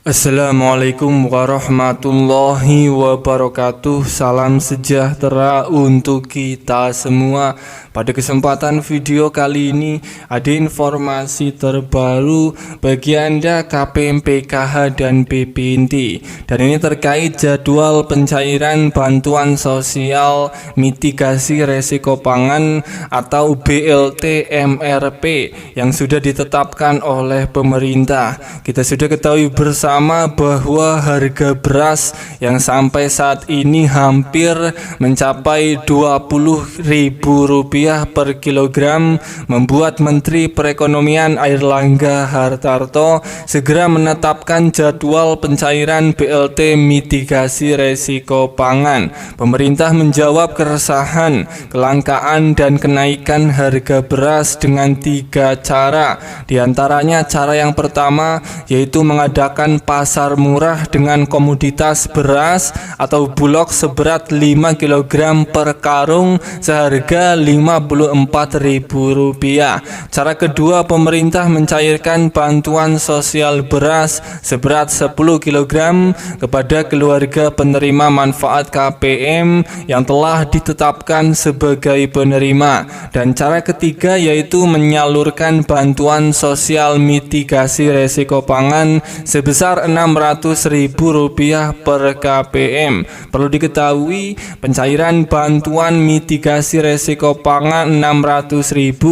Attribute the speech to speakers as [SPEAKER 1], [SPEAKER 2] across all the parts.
[SPEAKER 1] Assalamualaikum warahmatullahi wabarakatuh. Salam sejahtera untuk kita semua. Pada kesempatan video kali ini ada informasi terbaru bagi Anda KPM-PKH dan BPNT, dan ini terkait jadwal pencairan bantuan sosial mitigasi resiko pangan atau BLT MRP yang sudah ditetapkan oleh pemerintah. Kita sudah ketahui bersama bahwa harga beras yang sampai saat ini hampir mencapai Rp20.000 per kilogram membuat Menteri Perekonomian Airlangga Hartarto segera menetapkan jadwal pencairan BLT mitigasi resiko pangan. Pemerintah menjawab keresahan, kelangkaan dan kenaikan harga beras dengan 3 cara. Di antaranya cara yang pertama yaitu mengadakan pasar murah dengan komoditas beras atau bulog seberat 5 kg per karung seharga Rp54.000. Cara kedua, pemerintah mencairkan bantuan sosial beras seberat 10 kg kepada keluarga penerima manfaat KPM yang telah ditetapkan sebagai penerima. Dan cara ketiga yaitu menyalurkan bantuan sosial mitigasi resiko pangan sebesar Rp600.000 per KPM. Perlu diketahui, pencairan bantuan mitigasi resiko pangan Rp600.000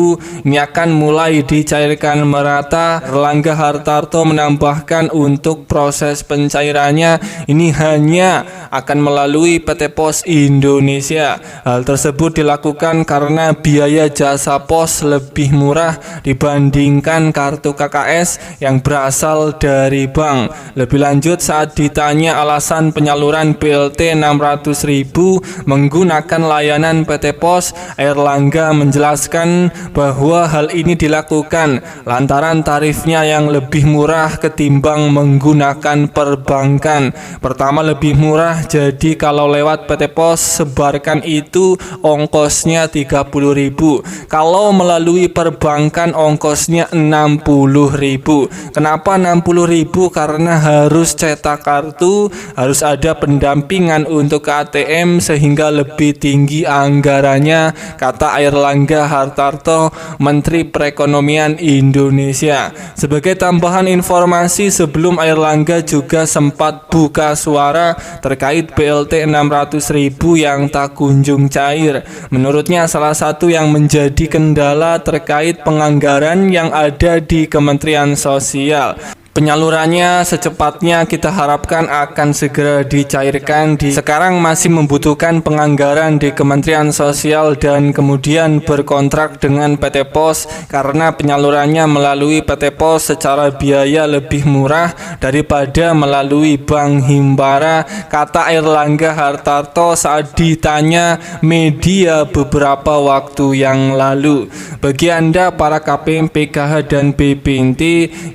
[SPEAKER 1] ini akan mulai dicairkan merata. Airlangga Hartarto menambahkan untuk proses pencairannya ini hanya akan melalui PT Pos Indonesia. Hal tersebut dilakukan karena biaya jasa pos lebih murah dibandingkan kartu KKS yang berasal dari bank. Lebih lanjut, saat ditanya alasan penyaluran BLT Rp600.000 menggunakan layanan PT Pos, Airlangga menjelaskan bahwa hal ini dilakukan lantaran tarifnya yang lebih murah ketimbang menggunakan perbankan. Pertama, lebih murah, jadi kalau lewat PT Pos sebarkan itu ongkosnya Rp30.000. Kalau melalui perbankan ongkosnya Rp60.000. Kenapa Rp60.000? Karena harus cetak kartu, harus ada pendampingan untuk ATM sehingga lebih tinggi anggarannya, kata Airlangga Hartarto, Menteri Perekonomian Indonesia. Sebagai tambahan informasi, sebelum Airlangga juga sempat buka suara terkait BLT Rp600.000 yang tak kunjung cair. Menurutnya salah satu yang menjadi kendala terkait penganggaran yang ada di Kementerian Sosial. Penyalurannya secepatnya kita harapkan akan segera dicairkan. Sekarang masih membutuhkan penganggaran di Kementerian Sosial dan kemudian berkontrak dengan PT Pos karena penyalurannya melalui PT Pos secara biaya lebih murah daripada melalui Bank Himbara, kata Airlangga Hartarto saat ditanya media beberapa waktu yang lalu. Bagi Anda para KPM, PKH dan BPNT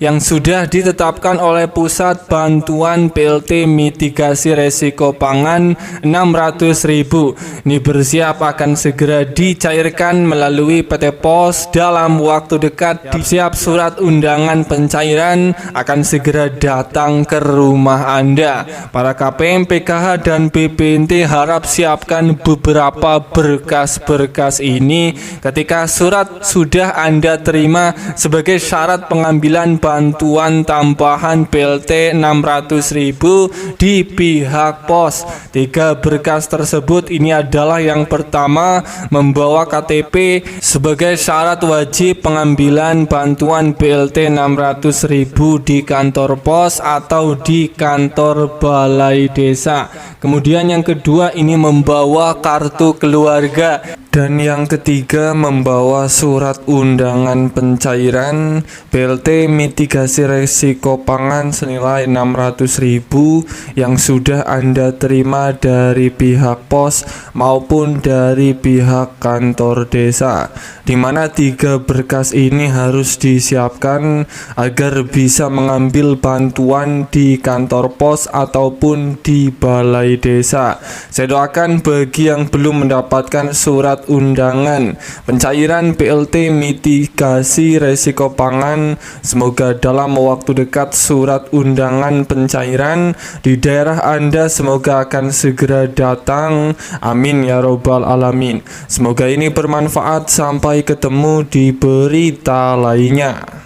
[SPEAKER 1] yang sudah ditetapkan oleh Pusat Bantuan BLT Mitigasi Resiko Pangan Rp600.000 ini bersiap akan segera dicairkan melalui PT Pos dalam waktu dekat. Siap surat undangan pencairan akan segera datang ke rumah Anda. Para KPM, PKH dan BPNT harap siapkan beberapa berkas-berkas ini ketika surat sudah Anda terima sebagai syarat pengambilan bantuan tambahan BLT Rp600.000 di pihak Pos. 3 berkas tersebut ini adalah yang pertama, membawa KTP sebagai syarat wajib pengambilan bantuan BLT Rp600.000 di kantor Pos atau di kantor Balai Desa. Kemudian yang kedua ini membawa kartu keluarga. Dan yang ketiga, membawa surat undangan pencairan BLT mitigasi resiko pangan senilai 600.000 yang sudah Anda terima dari pihak pos maupun dari pihak kantor desa, di mana 3 berkas ini harus disiapkan agar bisa mengambil bantuan di kantor pos ataupun di balai desa. Saya doakan bagi yang belum mendapatkan surat undangan pencairan BLT mitigasi resiko pangan, semoga dalam waktu dekat surat undangan pencairan di daerah Anda semoga akan segera datang. Amin ya robbal alamin. Semoga ini bermanfaat. Sampai ketemu di berita lainnya.